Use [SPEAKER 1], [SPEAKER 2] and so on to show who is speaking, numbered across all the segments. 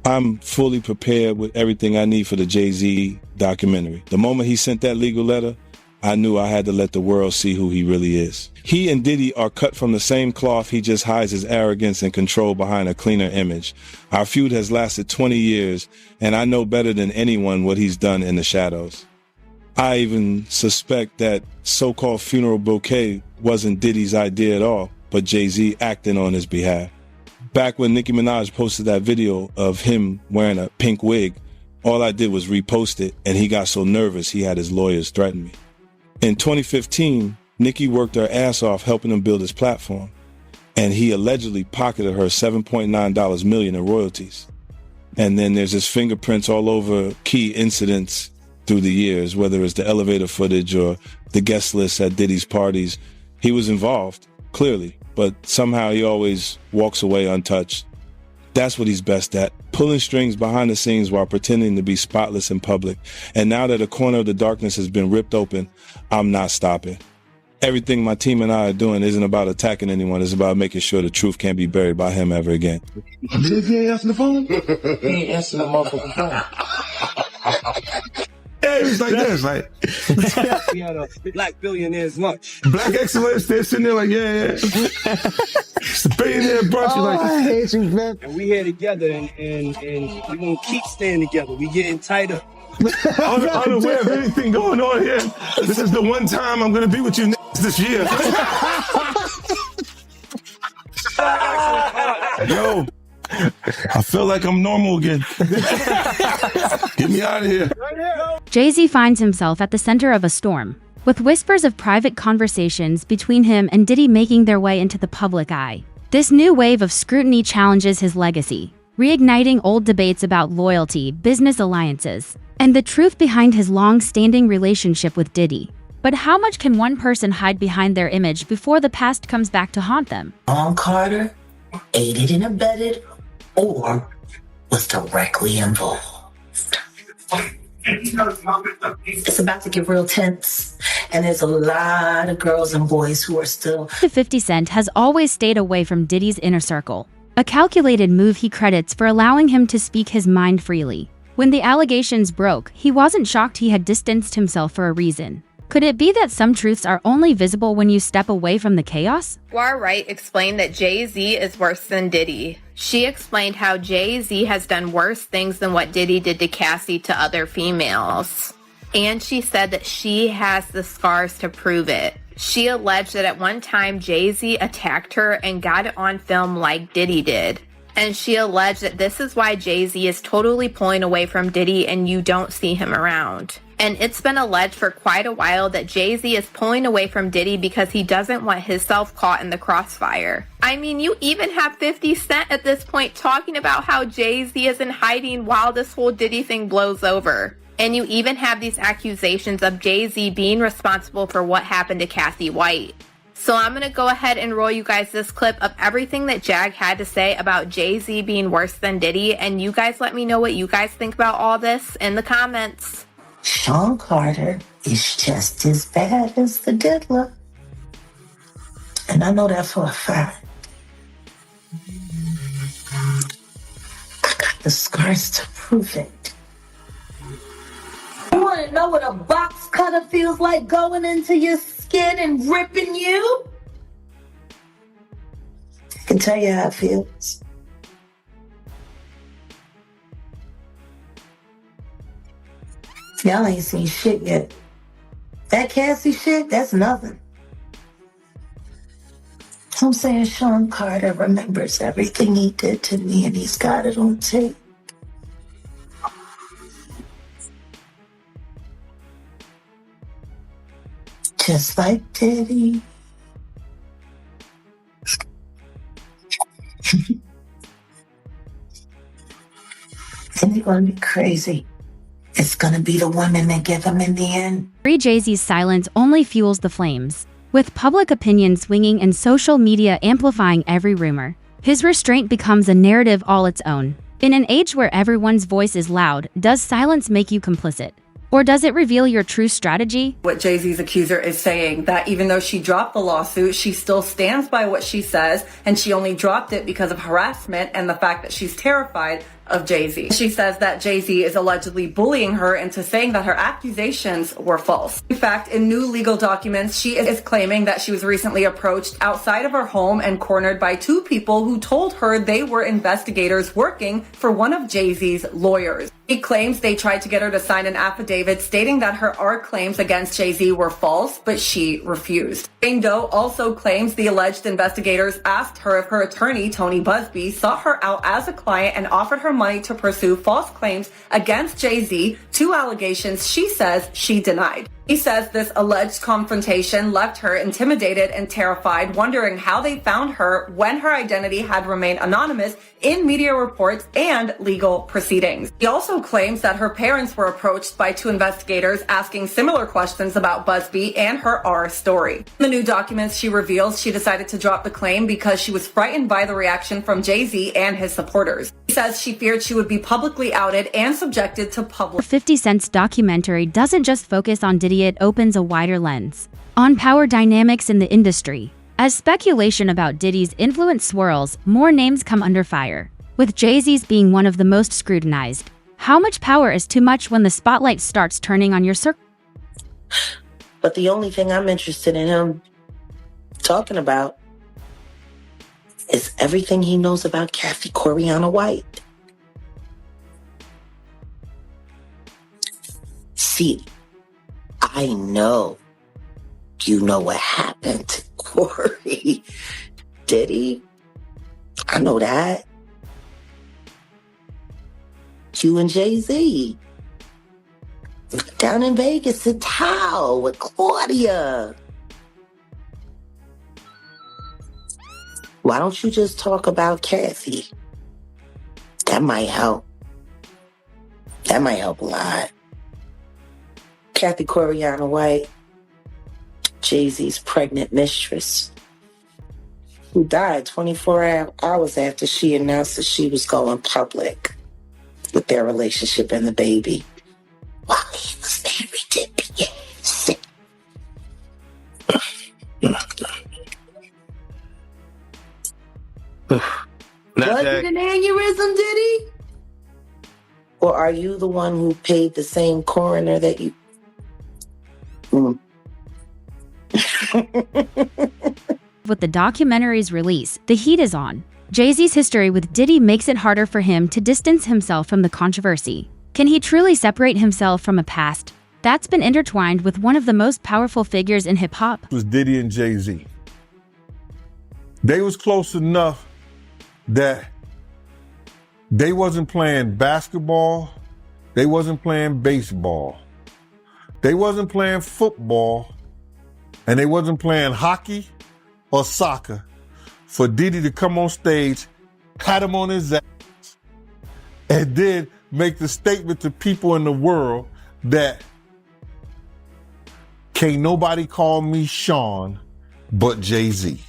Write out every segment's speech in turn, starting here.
[SPEAKER 1] I'm fully prepared with everything I need for the Jay-Z documentary. The moment he sent that legal letter, I knew I had to let the world see who he really is. He and Diddy are cut from the same cloth. He just hides his arrogance and control behind a cleaner image. Our feud has lasted 20 years, and I know better than anyone what he's done in the shadows. I even suspect that so-called funeral bouquet wasn't Diddy's idea at all, but Jay-Z acting on his behalf. Back when Nicki Minaj posted that video of him wearing a pink wig, all I did was repost it, and he got so nervous he had his lawyers threaten me. In 2015, Nicki worked her ass off helping him build his platform, and he allegedly pocketed her $7.9 million in royalties. And then there's his fingerprints all over key incidents through the years, whether it's the elevator footage or the guest list at Diddy's parties. He was involved, clearly, but somehow he always walks away untouched. That's what he's best at, pulling strings behind the scenes while pretending to be spotless in public. And now that a corner of the darkness has been ripped open, I'm not stopping. Everything my team and I are doing isn't about attacking anyone. It's about making sure the truth can't be buried by him ever again.
[SPEAKER 2] Did he ain't answering the phone? He ain't answering the motherfucking phone. Yeah, it was like this, like
[SPEAKER 3] we had a black billionaire's lunch.
[SPEAKER 2] Black excellence, they're sitting there like, yeah. It's a billionaire brunch.
[SPEAKER 4] Oh,
[SPEAKER 2] Like,
[SPEAKER 4] I hate you, man.
[SPEAKER 3] And we here together, and we gonna keep staying together. We getting tighter.
[SPEAKER 2] unaware of anything going on here. This is the one time I'm gonna be with you this year. Yo, I feel like I'm normal again. Get me out of here.
[SPEAKER 5] Jay-Z finds himself at the center of a storm, with whispers of private conversations between him and Diddy making their way into the public eye. This new wave of scrutiny challenges his legacy, reigniting old debates about loyalty, business alliances, and the truth behind his long-standing relationship with Diddy. But how much can one person hide behind their image before the past comes back to haunt them?
[SPEAKER 6] Sean Carter aided and abetted or was directly involved. It's about to get real tense, and there's a lot of girls and boys who are still...
[SPEAKER 5] 50 Cent has always stayed away from Diddy's inner circle, a calculated move he credits for allowing him to speak his mind freely. When the allegations broke, he wasn't shocked he had distanced himself for a reason. Could it be that some truths are only visible when you step away from the chaos?
[SPEAKER 7] Guar Wright explained that Jay-Z is worse than Diddy. She explained how Jay-Z has done worse things than what Diddy did to Cassie to other females. And she said that she has the scars to prove it. She alleged that at one time Jay-Z attacked her and got it on film like Diddy did. And she alleged that this is why Jay-Z is totally pulling away from Diddy and you don't see him around. And it's been alleged for quite a while that Jay-Z is pulling away from Diddy because he doesn't want himself caught in the crossfire. I mean, you even have 50 Cent at this point talking about how Jay-Z is in hiding while this whole Diddy thing blows over. And you even have these accusations of Jay-Z being responsible for what happened to Cassie White. So I'm going to go ahead and roll you guys this clip of everything that Jag had to say about Jay-Z being worse than Diddy. And you guys let me know what you guys think about all this in the comments.
[SPEAKER 6] Sean Carter is just as bad as the diddler. And I know that for a fact. I got the scars to prove it. You want to know what a box cutter feels like going into your skin and ripping you? I can tell you how it feels. Y'all ain't seen shit yet. That Cassie shit, that's nothing. So I'm saying Sean Carter remembers everything he did to me and he's got it on tape. Just like Diddy. And they're gonna be crazy. It's gonna be the women that get them in the end.
[SPEAKER 5] Jay-Z's silence only fuels the flames, with public opinion swinging and social media amplifying every rumor. His restraint becomes a narrative all its own. In an age where everyone's voice is loud, does silence make you complicit? Or does it reveal your true strategy?
[SPEAKER 8] What Jay-Z's accuser is saying, that even though she dropped the lawsuit, she still stands by what she says, and she only dropped it because of harassment and the fact that she's terrified of Jay-Z. She says that Jay-Z is allegedly bullying her into saying that her accusations were false. In fact, in new legal documents, she is claiming that she was recently approached outside of her home and cornered by two people who told her they were investigators working for one of Jay-Z's lawyers. She claims they tried to get her to sign an affidavit stating that her art claims against Jay-Z were false, but she refused. Jane Doe also claims the alleged investigators asked her if her attorney, Tony Busby, sought her out as a client and offered her money to pursue false claims against Jay-Z, two allegations she says she denied. He says this alleged confrontation left her intimidated and terrified, wondering how they found her when her identity had remained anonymous in media reports and legal proceedings. He also claims that her parents were approached by two investigators asking similar questions about Busby and her R story. In the new documents, she reveals she decided to drop the claim because she was frightened by the reaction from Jay-Z and his supporters. He says she feared she would be publicly outed and subjected to public.
[SPEAKER 5] 50 Cent's documentary doesn't just focus on Diddy, it opens a wider lens on power dynamics in the industry. As speculation about Diddy's influence swirls, more names come under fire, with Jay-Z's being one of the most scrutinized. How much power is too much when the spotlight starts turning on your circle?
[SPEAKER 6] But the only thing I'm interested in him talking about is everything he knows about Kathy Coriana White. See, I know you know what happened to Corey. Diddy, I know that. You and Jay-Z. Down in Vegas at Tao with Claudia. Why don't you just talk about Kathy? That might help. That might help a lot. Kathy Coriana White, Jay-Z's pregnant mistress, who died 24 hours after she announced that she was going public with their relationship and the baby. While he was married to Beyonce. Was it an aneurysm, Diddy? Or are you the one who paid the same coroner that you...
[SPEAKER 5] With the documentary's release, the heat is on. Jay-Z's history with Diddy makes it harder for him to distance himself from the controversy. Can he truly separate himself from a past that's been intertwined with one of the most powerful figures in hip-hop?
[SPEAKER 4] It was Diddy and Jay-Z. They was close enough that they wasn't playing basketball, they wasn't playing baseball, they wasn't playing football, and they wasn't playing hockey or soccer for Diddy to come on stage, pat him on his ass, and then make the statement to people in the world that can't nobody call me Sean but Jay-Z.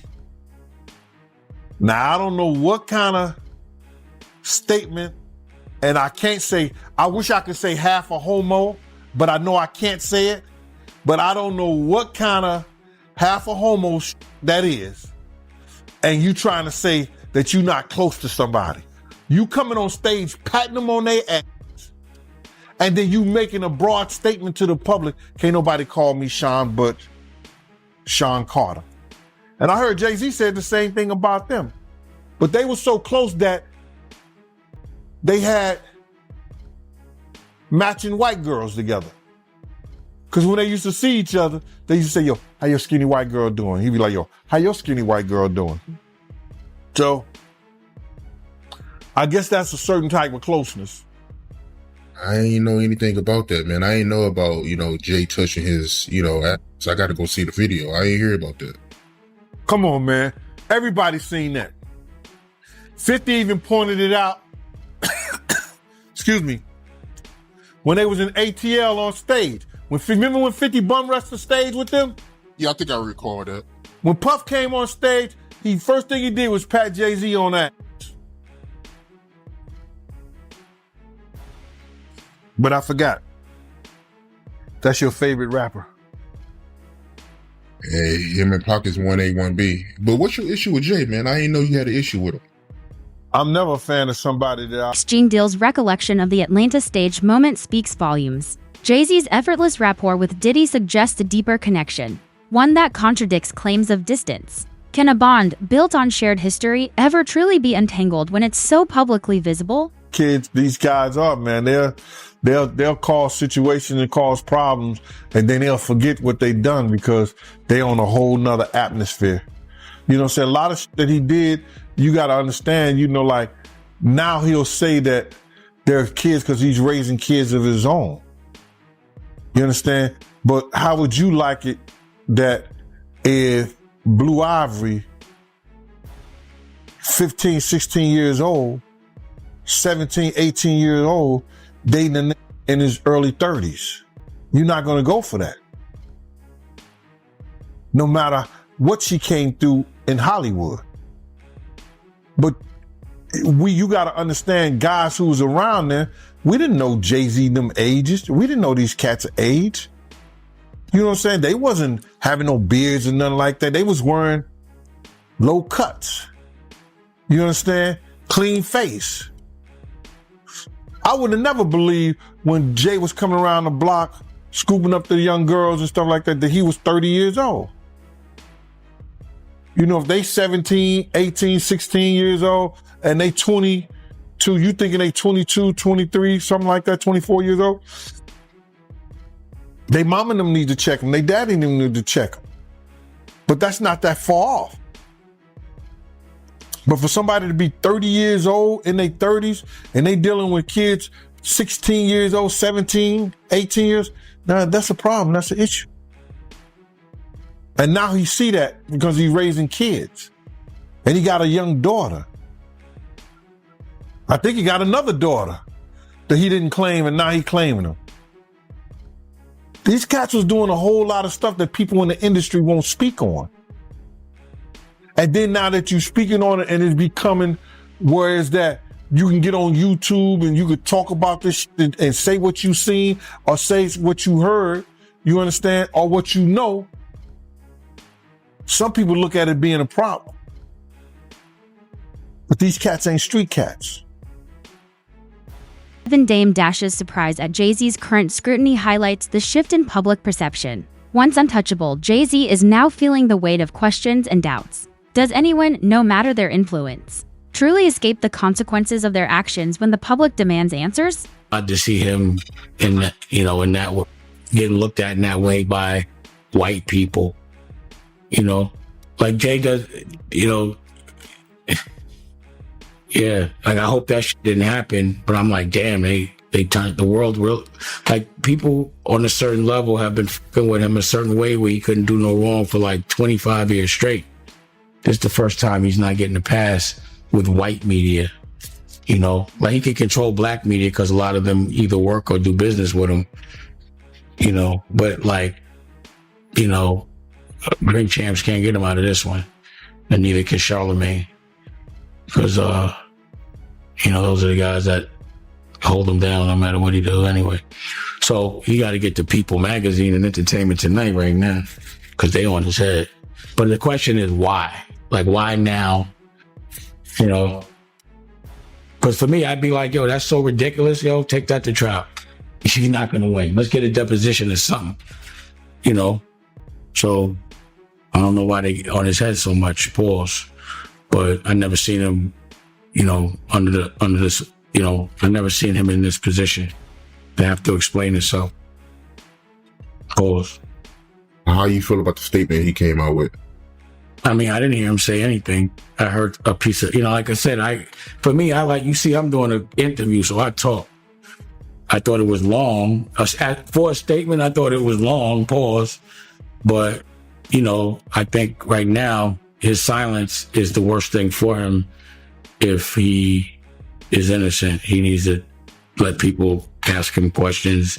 [SPEAKER 4] Now, I don't know what kind of statement, and I can't say, I wish I could say half a homo, but I know I can't say it, but I don't know what kind of half a homo that is. And you trying to say that you're not close to somebody. You coming on stage, patting them on their ass, and then you making a broad statement to the public, can't nobody call me Sean but Sean Carter. And I heard Jay-Z said the same thing about them. But they were so close that they had matching white girls together. Because when they used to see each other, they used to say, yo, how your skinny white girl doing? He'd be like, yo, how your skinny white girl doing? So I guess that's a certain type of closeness.
[SPEAKER 9] I ain't know anything about that, man. I ain't know about, Jay touching his, ass. So I got to go see the video. I ain't hear about that.
[SPEAKER 4] Come on, man. Everybody's seen that. 50 even pointed it out. Excuse me. When they was in ATL on stage. Remember when 50 bum rushed the stage with them?
[SPEAKER 9] Yeah, I think I recall that.
[SPEAKER 4] When Puff came on stage, first thing he did was pat Jay-Z on that. But I forgot. That's your favorite rapper.
[SPEAKER 9] Hey, him and Pac is 1A, 1B. But what's your issue with Jay, man? I didn't know you had an issue with him.
[SPEAKER 4] I'm never a fan of somebody that
[SPEAKER 5] Gene Deal's recollection of the Atlanta stage moment speaks volumes. Jay-Z's effortless rapport with Diddy suggests a deeper connection, one that contradicts claims of distance. Can a bond built on shared history ever truly be untangled when it's so publicly visible?
[SPEAKER 4] kids, these guys are, man. They'll cause situations and cause problems, and then they'll forget what they've done because they're on a whole nother atmosphere. You know what I'm saying? A lot of shit that he did, you got to understand, you know, like now he'll say that they're kids because he's raising kids of his own. You understand? But how would you like it that if Blue Ivory, 15, 16 years old, 17, 18 years old, dating a nigga in his early 30s? You're not going to go for that. No matter what she came through in Hollywood. But you got to understand, guys who was around there, we didn't know Jay-Z them ages. We didn't know these cats' age. You know what I'm saying? They wasn't having no beards and nothing like that. They was wearing low cuts. You understand? Clean face. I would have never believed when Jay was coming around the block, scooping up the young girls and stuff like that he was 30 years old. You know, if they 17, 18, 16 years old and they 22, you thinking they 22, 23, something like that, 24 years old? They mama and them need to check them. They daddy and them need to check them. But that's not that far off. But for somebody to be 30 years old in their 30s and they dealing with kids 16 years old, 17, 18 years, now that's a problem. That's an issue. And now he see that because he's raising kids. And he got a young daughter. I think he got another daughter that he didn't claim, and now he claiming them. These cats was doing a whole lot of stuff that people in the industry won't speak on. And then now that you're speaking on it and it's becoming where is that you can get on YouTube and you could talk about this shit and say what you seen or say what you heard, you understand, or what you know. Some people look at it being a problem. But these cats ain't street cats.
[SPEAKER 5] Even Dame Dash's surprise at Jay-Z's current scrutiny highlights the shift in public perception. Once untouchable, Jay-Z is now feeling the weight of questions and doubts. Does anyone, no matter their influence, truly escape the consequences of their actions when the public demands answers?
[SPEAKER 10] To see him in that, in that way, getting looked at in that way by white people, like Jay does, yeah, like I hope that shit didn't happen, but I'm like, damn, they turned the world real. Like people on a certain level have been fucking with him a certain way where he couldn't do no wrong for like 25 years straight. This is the first time he's not getting a pass with white media, like he can control black media because a lot of them either work or do business with him, but like, Drink Champs can't get him out of this one, and neither can Charlemagne, because those are the guys that hold him down no matter what he do anyway. So he got to get to People Magazine and Entertainment Tonight right now because they on his head. But the question is why? Like why now? Because for me, I'd be like, yo, that's so ridiculous. Yo, take that to trial. She's not going to win. Let's get a deposition or something. So I don't know why they on his head so much, pause. But I never seen him, under this, I never seen him in this position to have to explain himself. Pause.
[SPEAKER 9] How you feel about the statement he came out with?
[SPEAKER 10] I mean, I didn't hear him say anything. I heard a piece of, like I said, I'm doing an interview, so I talk. I thought it was long. For a statement, I thought it was long, pause. But, I think right now, his silence is the worst thing for him. If he is innocent, he needs to let people ask him questions,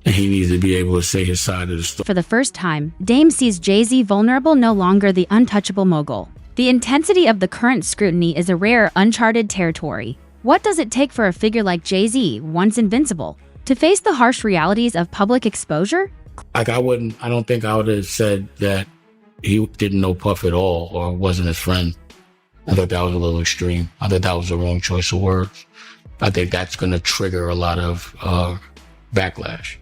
[SPEAKER 10] and he needs to be able to say his side of the story.
[SPEAKER 5] For the first time, Dame sees Jay-Z vulnerable, no longer the untouchable mogul. The intensity of the current scrutiny is a rare, uncharted territory. What does it take for a figure like Jay-Z, once invincible, to face the harsh realities of public exposure?
[SPEAKER 10] Like I don't think I would have said that he didn't know Puff at all or wasn't his friend. I thought that was a little extreme. I thought that was the wrong choice of words. I think that's going to trigger a lot of backlash.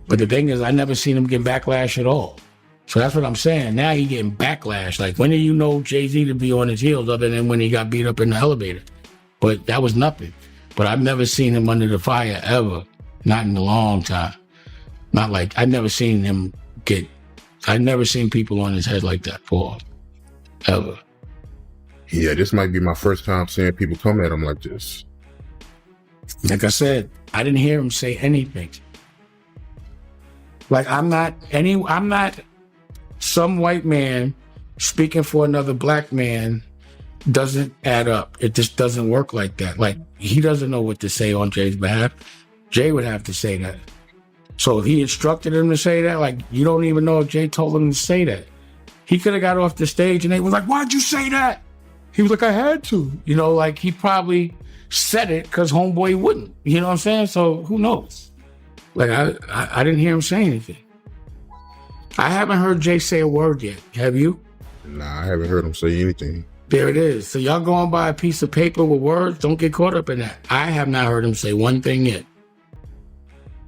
[SPEAKER 10] But the thing is, I never seen him get backlash at all. So that's what I'm saying. Now he getting backlash. Like, when do you know Jay-Z to be on his heels other than when he got beat up in the elevator? But that was nothing. But I've never seen him under the fire ever. Not in a long time. Not like, I've never seen people on his head like that before. Ever.
[SPEAKER 9] Yeah, this might be my first time seeing people come at him like this.
[SPEAKER 10] Like I said, I didn't hear him say anything. Like, I'm not some white man speaking for another black man doesn't add up. It just doesn't work like that. Like, he doesn't know what to say on Jay's behalf. Jay would have to say that. So if he instructed him to say that, like, you don't even know if Jay told him to say that. He could have got off the stage and they was like, why'd you say that? He was like, I had to. You know, like, he probably said it because homeboy wouldn't. You know what I'm saying? So who knows? Like, I didn't hear him say anything. I haven't heard Jay say a word yet. Have you?
[SPEAKER 9] Nah, I haven't heard him say anything.
[SPEAKER 10] There it is. So y'all going by a piece of paper with words? Don't get caught up in that. I have not heard him say one thing yet.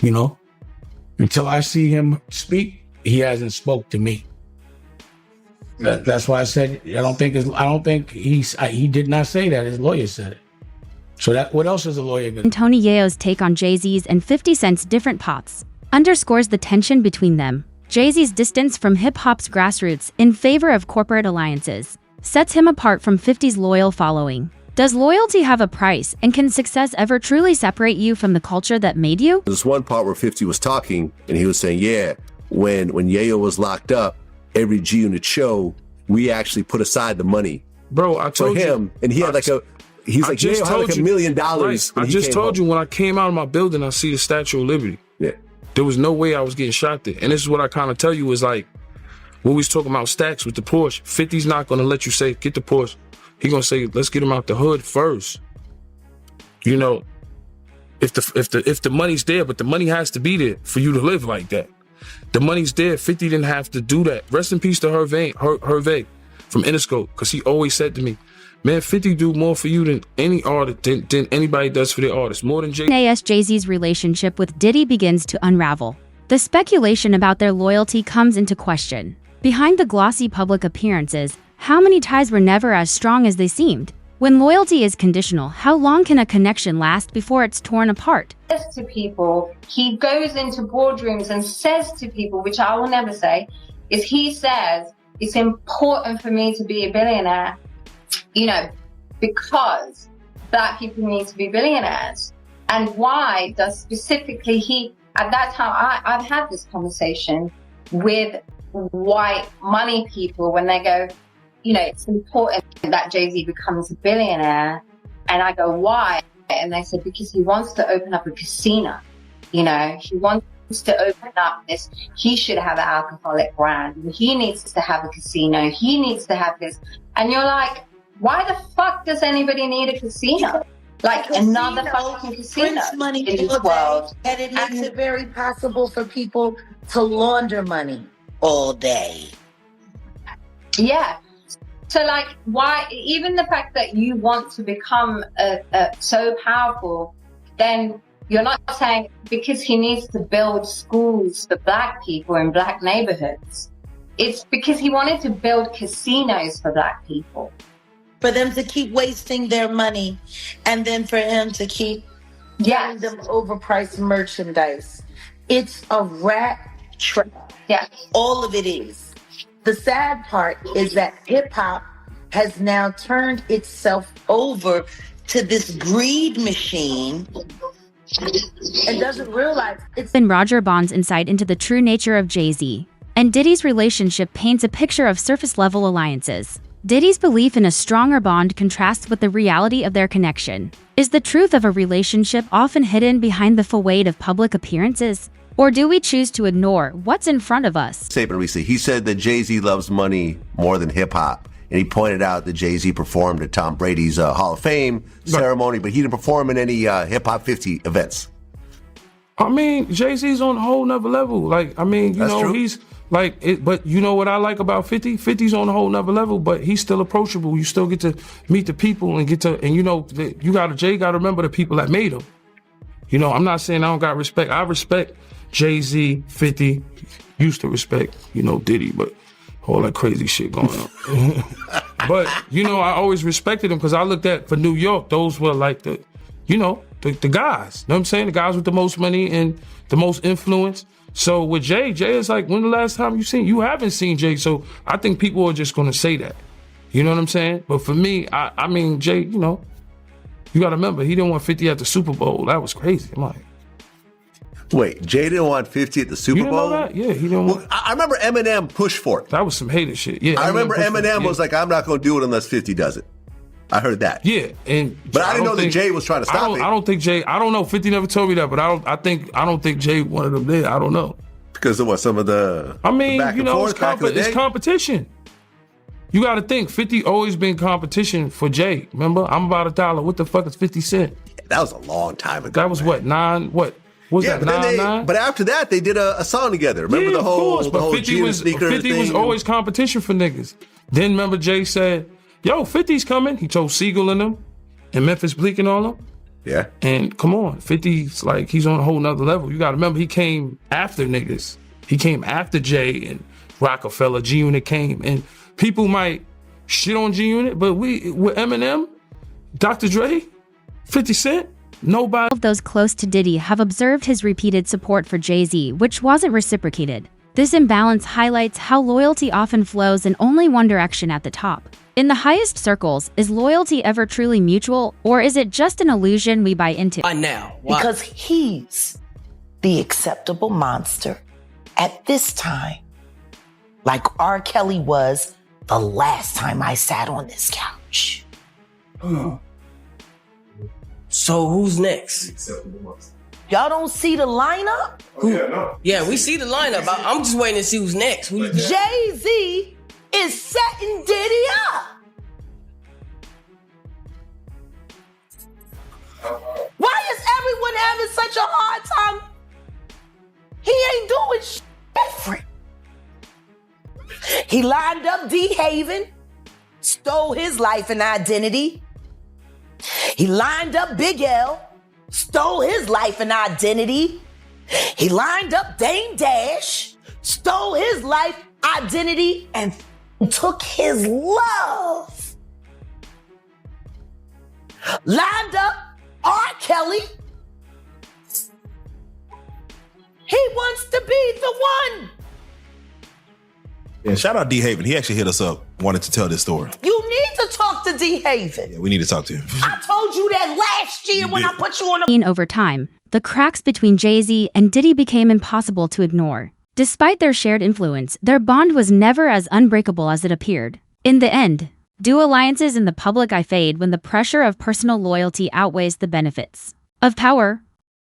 [SPEAKER 10] You know? Until I see him speak, he hasn't spoke to me. That's why I said I don't think he did not say that. His lawyer said it. So what else is a lawyer going to do?
[SPEAKER 5] Tony Yayo's take on Jay-Z's and 50 Cent's different pots underscores the tension between them. Jay-Z's distance from hip-hop's grassroots in favor of corporate alliances sets him apart from 50's loyal following. Does loyalty have a price, and can success ever truly separate you from the culture that made you?
[SPEAKER 11] There's one part where 50 was talking, and he was saying, yeah, when Yayo was locked up, every G Unit show, we actually put aside the money.
[SPEAKER 2] Bro, I told
[SPEAKER 11] for him,
[SPEAKER 2] you,
[SPEAKER 11] and he had he's like, Yayo had like $1 million.
[SPEAKER 2] Right. I just told you, when I came out of my building, I see the Statue of Liberty.
[SPEAKER 11] Yeah.
[SPEAKER 2] There was no way I was getting shot there. And this is what I kind of tell you is like, when we was talking about stacks with the Porsche, 50's not going to let you say, get the Porsche. He going to say, let's get him out the hood first. You know, if the money's there, but the money has to be there for you to live like that. The money's there. 50 didn't have to do that. Rest in peace to Hervé from Interscope, because he always said to me, man, 50 do more for you than any artist, than anybody does for their artists, more than
[SPEAKER 5] Jay-Z's relationship with Diddy begins to unravel. The speculation about their loyalty comes into question. Behind the glossy public appearances, how many ties were never as strong as they seemed? When loyalty is conditional, how long can a connection last before it's torn apart?
[SPEAKER 6] To people, he goes into boardrooms and says to people, which I will never say, is he says, it's important for me to be a billionaire, you know, because black people need to be billionaires. And why does specifically he, at that time, I've had this conversation with white money people when they go, you know, it's important that Jay-Z becomes a billionaire. And I go, why? And they said, because he wants to open up a casino. You know, he wants to open up this. He should have an alcoholic brand. He needs to have a casino. He needs to have this. And you're like, why the fuck does anybody need a casino? Like another fucking casino
[SPEAKER 12] money
[SPEAKER 6] in this world.
[SPEAKER 12] And it makes it very possible for people to launder money all day.
[SPEAKER 6] Yeah. So like, why, even the fact that you want to become so powerful, then you're not saying because he needs to build schools for black people in black neighborhoods. It's because he wanted to build casinos for black people.
[SPEAKER 12] For them to keep wasting their money, and then for him to keep giving them overpriced merchandise. It's a rat trap.
[SPEAKER 6] Yeah.
[SPEAKER 12] All of it is. The sad part is that hip hop has now turned itself over to this greed machine and doesn't realize it's
[SPEAKER 5] been Roger Bond's insight into the true nature of Jay-Z and Diddy's relationship paints a picture of surface-level alliances. Diddy's belief in a stronger bond contrasts with the reality of their connection. Is the truth of a relationship often hidden behind the facade of public appearances? Or do we choose to ignore what's in front of us?
[SPEAKER 11] He said that Jay-Z loves money more than hip-hop. And he pointed out that Jay-Z performed at Tom Brady's Hall of Fame ceremony, but he didn't perform in any Hip-Hop 50 events.
[SPEAKER 2] I mean, Jay-Z's on a whole nother level. Like, I mean, you know, he's But you know what I like about 50? 50's on a whole nother level, but he's still approachable. You still get to meet the people and Jay got to remember the people that made him. You know, I'm not saying I don't got respect. I respect Jay-Z, 50, used to respect, Diddy, but all that crazy shit going on. But, I always respected him because I looked at, for New York, those were like the guys. You know what I'm saying? The guys with the most money and the most influence. So with Jay is like, when the last time you haven't seen Jay, so I think people are just gonna say that. You know what I'm saying? But for me, I mean, Jay, you gotta remember, he didn't want 50 at the Super Bowl. That was crazy. I'm like,
[SPEAKER 11] wait, Jay didn't want 50 at the Super
[SPEAKER 2] you
[SPEAKER 11] Bowl?
[SPEAKER 2] Know that? Yeah, he didn't want.
[SPEAKER 11] I remember Eminem pushed for it.
[SPEAKER 2] That was some hater shit. Yeah,
[SPEAKER 11] I remember Eminem was like, I'm not gonna do it unless 50 does it. I heard that.
[SPEAKER 2] Yeah,
[SPEAKER 11] but I didn't know that Jay was trying to stop it.
[SPEAKER 2] I don't think Jay. I don't know. 50 never told me that, but I don't think Jay wanted him there. I don't know.
[SPEAKER 11] Because of what? Some of the.
[SPEAKER 2] I mean,
[SPEAKER 11] back and forth,
[SPEAKER 2] it's competition. You got to think. 50 always been competition for Jay. Remember, I'm about $1. What the fuck is 50 Cent?
[SPEAKER 11] Yeah, that was a long time ago.
[SPEAKER 2] That was what 9. What was that? 9.
[SPEAKER 11] But after that, they did a song together. Remember the whole.
[SPEAKER 2] Of course, but 50 was always competition for niggas. Then remember Jay said, yo, 50's coming. He told Siegel and them, and Memphis Bleak and all them.
[SPEAKER 11] Yeah.
[SPEAKER 2] And come on, 50's like, he's on a whole nother level. You got to remember, he came after niggas. He came after Jay and Rockefeller. G-Unit came. And people might shit on G-Unit, but with Eminem, Dr. Dre, 50 Cent, nobody.
[SPEAKER 5] All of those close to Diddy have observed his repeated support for Jay-Z, which wasn't reciprocated. This imbalance highlights how loyalty often flows in only one direction at the top. In the highest circles, is loyalty ever truly mutual, or is it just an illusion we buy into?
[SPEAKER 12] Why? Because he's the acceptable monster at this time, like R. Kelly was the last time I sat on this couch.
[SPEAKER 13] So who's next?
[SPEAKER 12] Y'all don't see the lineup?
[SPEAKER 13] Yeah, we see the lineup. I'm just waiting to see who's next.
[SPEAKER 12] Jay-Z is setting Diddy up. Why is everyone having such a hard time? He ain't doing shit different. He lined up D. Haven, stole his life and identity. He lined up Big L, stole his life and identity. He lined up Dame Dash, stole his life, identity, and took his love. Lined up R. Kelly. He wants to be the one.
[SPEAKER 14] Yeah, shout out D. Haven. He actually hit us up, wanted to tell this story.
[SPEAKER 12] You need to talk to D. Haven.
[SPEAKER 14] Yeah, we need to talk to him.
[SPEAKER 12] I told you that last year when I put you on the...
[SPEAKER 5] Over time, the cracks between Jay-Z and Diddy became impossible to ignore. Despite their shared influence, their bond was never as unbreakable as it appeared. In the end, do alliances in the public eye fade when the pressure of personal loyalty outweighs the benefits of power?